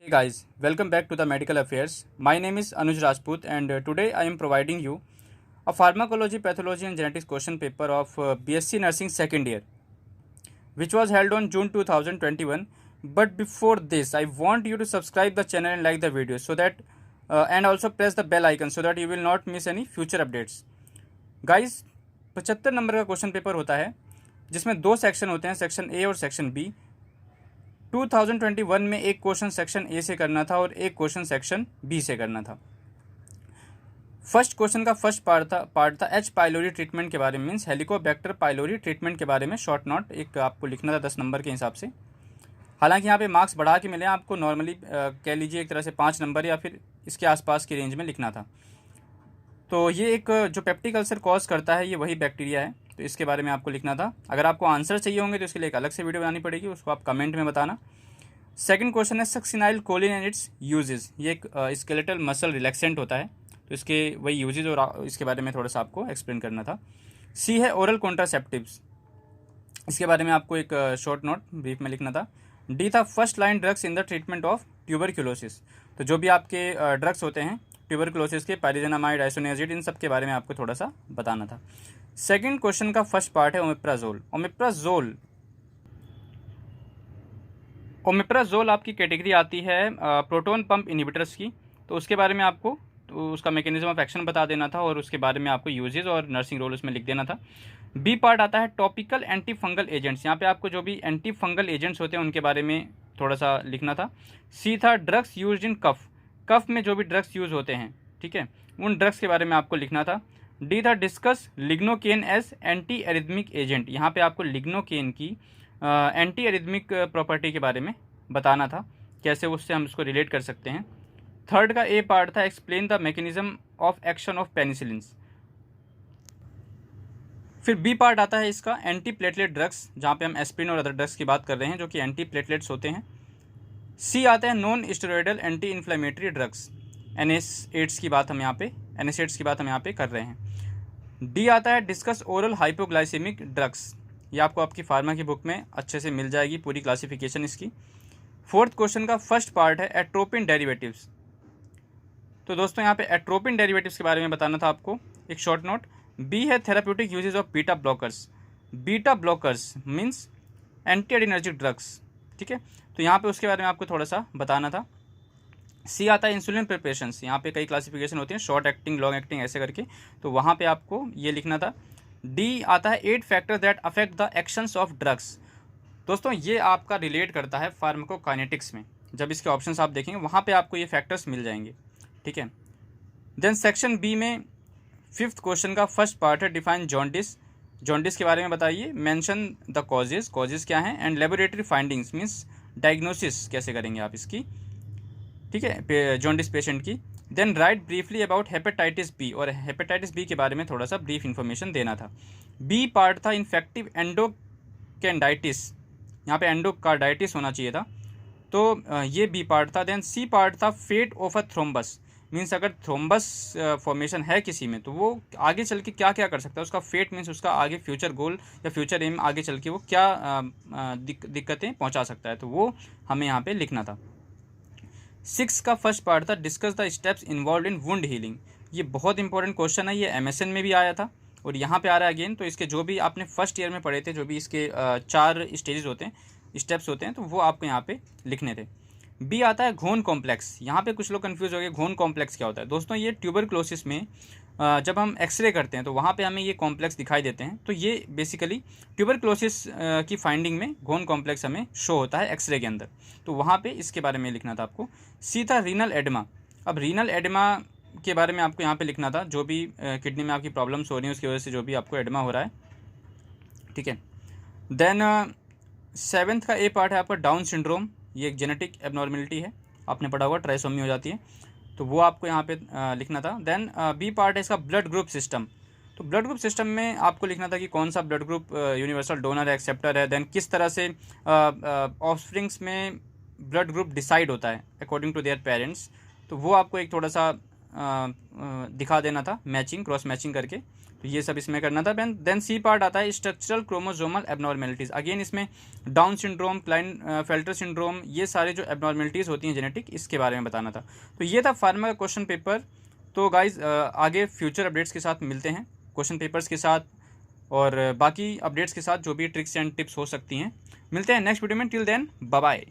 Hey guys, welcome back to the Medical Affairs. My name is Anuj Rajput and today I am providing you a pharmacology, pathology and genetics question paper of BSc Nursing second year, which was held on June 2021. But before this, I want you to subscribe the channel and like the video so that and also press the bell icon so that you will not miss any future updates. Guys, 75 number का question paper होता है जिसमें दो section होते हैं, section A और section B. 2021 में एक क्वेश्चन सेक्शन ए से करना था और एक क्वेश्चन सेक्शन बी से करना था। फर्स्ट क्वेश्चन का फर्स्ट पार्ट था एच पाइलोरी ट्रीटमेंट के बारे में, मीन्स हेलिकोबैक्टर पाइलोरी ट्रीटमेंट के बारे में शॉर्ट नोट एक आपको लिखना था 10 नंबर के हिसाब से। हालांकि यहाँ पे मार्क्स बढ़ा के मिले, आपको नॉर्मली कह लीजिए एक तरह से 5 नंबर या फिर इसके आसपास की रेंज में लिखना था। तो ये एक जो पेप्टिक अल्सर कॉज करता है ये वही बैक्टीरिया है, तो इसके बारे में आपको लिखना था। अगर आपको आंसर चाहिए होंगे तो इसके लिए एक अलग से वीडियो बनानी पड़ेगी, उसको आप कमेंट में बताना। सेकंड क्वेश्चन है succinyl Colin and it's uses. ये एक स्केलेटल मसल रिलैक्सेंट होता है, तो इसके वही यूजेज और इसके बारे में थोड़ा सा आपको एक्सप्लेन करना था। सी है ओरल कॉन्ट्रासेप्टिव्स, इसके बारे में आपको एक शॉर्ट नोट ब्रीफ में लिखना था। डी था first line drugs in the treatment of tuberculosis. तो जो भी आपके ड्रग्स होते हैं ट्यूबरक्यूलोसिस के, पाइरिजनामाइड, आइसोनियाजिड, इन सब के बारे में आपको थोड़ा सा बताना था। सेकंड क्वेश्चन का फर्स्ट पार्ट है ओमेप्राजोल। ओमेप्राजोल आपकी कैटेगरी आती है प्रोटोन पंप इनहिबिटर्स की, तो उसके बारे में आपको तो उसका मैकेनिज्म ऑफ एक्शन बता देना था और उसके बारे में आपको यूजेज और नर्सिंग रोल उसमें लिख देना था। बी पार्ट आता है टॉपिकल एंटी फंगल एजेंट्स। यहाँ पे आपको जो भी एंटी फंगल एजेंट्स होते हैं उनके बारे में थोड़ा सा लिखना था। सी था ड्रग्स यूज्ड इन कफ में जो भी ड्रग्स यूज़ होते हैं, ठीक है, उन ड्रग्स के बारे में आपको लिखना था। डी था discuss lignocaine as anti arrhythmic agent. यहाँ पे आपको लिग्नोकेन की एंटी एरिथमिक प्रॉपर्टी के बारे में बताना था, कैसे उससे हम उसको रिलेट कर सकते हैं। थर्ड का ए पार्ट था explain the mechanism of action of penicillins. फिर बी पार्ट आता है इसका एंटी प्लेटलेट ड्रग्स, जहाँ पे हम एस्पिरिन और अदर ड्रग्स की बात कर रहे हैं जो कि एंटी प्लेटलेट्स होते हैं। सी आता है non steroidal anti inflammatory drugs, NSAIDs की बात हम यहाँ पे कर रहे हैं। डी आता है डिस्कस ओरल हाइपोग्लाइसेमिक ड्रग्स। ये आपको आपकी फार्मा की बुक में अच्छे से मिल जाएगी पूरी क्लासिफिकेशन इसकी। फोर्थ क्वेश्चन का फर्स्ट पार्ट है एट्रोपिन डेरिवेटिव्स। तो दोस्तों यहाँ पे एट्रोपिन डेरिवेटिव्स के बारे में बताना था आपको, एक शॉर्ट नोट। बी है therapeutic uses of beta blockers means anti adrenergic drugs, ठीक है, तो यहाँ पे उसके बारे में आपको थोड़ा सा बताना था। सी आता है इंसुलिन प्रिपरेशंस। यहाँ पे कई क्लासिफिकेशन होती हैं, शॉर्ट एक्टिंग, लॉन्ग एक्टिंग, ऐसे करके, तो वहाँ पे आपको ये लिखना था। डी आता है 8 factors that affect the actions of drugs. दोस्तों ये आपका रिलेट करता है फार्माकोकाइनेटिक्स में, जब इसके ऑप्शंस आप देखेंगे वहाँ पे आपको ये फैक्टर्स मिल जाएंगे, ठीक है। देन सेक्शन बी में फिफ्थ क्वेश्चन का फर्स्ट पार्ट है डिफाइन जॉन्डिस के बारे में बताइए, मेंशन द कॉजेज क्या हैं, and laboratory findings means diagnosis कैसे करेंगे आप इसकी, ठीक है, जॉन्डिस पेशेंट की। Then write briefly about hepatitis B, और हेपेटाइटिस बी के बारे में थोड़ा सा ब्रीफ इन्फॉर्मेशन देना था। बी पार्ट था इन्फेक्टिव एंडोकैंडाइटिस, यहाँ पे एंडोकार्डाइटिस होना चाहिए था, तो ये बी पार्ट था। देन सी पार्ट था fate of a thrombus, means अगर थ्रोम्बस फॉर्मेशन है किसी में तो वो आगे चल के क्या क्या कर सकता है, उसका फेट मीन्स उसका आगे फ्यूचर गोल या फ्यूचर एम आगे चल के वो क्या दिक्कतें पहुंचा सकता है, तो वो हमें यहाँ पे लिखना था। 6 का फर्स्ट पार्ट था discuss the steps involve in wound healing. ये बहुत इंपॉर्टेंट क्वेश्चन है, ये MSN में भी आया था और यहाँ पे आ रहा है अगेन। तो इसके जो भी आपने फर्स्ट ईयर में पढ़े थे, जो भी इसके 4 स्टेजेस होते हैं, स्टेप्स होते हैं, तो वो आपको यहाँ पे लिखने थे। बी आता है घोन कॉम्प्लेक्स। यहाँ पे कुछ लोग कंफ्यूज हो गए, घोन कॉम्प्लेक्स क्या होता है। दोस्तों ये ट्यूबरक्लोसिस में जब हम एक्सरे करते हैं तो वहाँ पे हमें ये कॉम्प्लेक्स दिखाई देते हैं, तो ये बेसिकली ट्यूबरक्लोसिस की फाइंडिंग में घोन कॉम्प्लेक्स हमें शो होता है एक्सरे के अंदर, तो वहाँ पे इसके बारे में लिखना था आपको। सी था रीनल एडमा। अब रीनल एडमा के बारे में आपको यहाँ पे लिखना था, जो भी किडनी में आपकी प्रॉब्लम्स हो रही हैं उसकी वजह से जो भी आपको एडमा हो रहा है, ठीक है। देन 7th का ए पार्ट है आपका डाउन सिंड्रोम। ये एक जेनेटिक एबनॉर्मेलिटी है, आपने पढ़ा होगा, ट्राइसोमी हो जाती है, तो वो आपको यहाँ पे लिखना था। देन बी पार्ट है इसका ब्लड ग्रुप सिस्टम। तो ब्लड ग्रुप सिस्टम में आपको लिखना था कि कौन सा ब्लड ग्रुप यूनिवर्सल डोनर है, एक्सेप्टर है, देन किस तरह से ऑफस्प्रिंग्स में ब्लड ग्रुप डिसाइड होता है अकॉर्डिंग टू देयर पेरेंट्स, तो वो आपको एक थोड़ा सा दिखा देना था, मैचिंग, क्रॉस मैचिंग करके, तो ये सब इसमें करना था। देन सी पार्ट आता है स्ट्रक्चरल क्रोमोसोमल एबनॉर्मेलिटीज़। अगेन इसमें डाउन सिंड्रोम, क्लाइनफेल्टर सिंड्रोम, ये सारे जो एबनॉर्मेलिटीज़ होती हैं जेनेटिक, इसके बारे में बताना था। तो ये था फार्मा का क्वेश्चन पेपर। तो गाइज आगे फ्यूचर अपडेट्स के साथ मिलते हैं, क्वेश्चन पेपर्स के साथ और बाकी अपडेट्स के साथ, जो भी ट्रिक्स एंड टिप्स हो सकती हैं। मिलते हैं नेक्स्ट वीडियो में। Till then bye bye.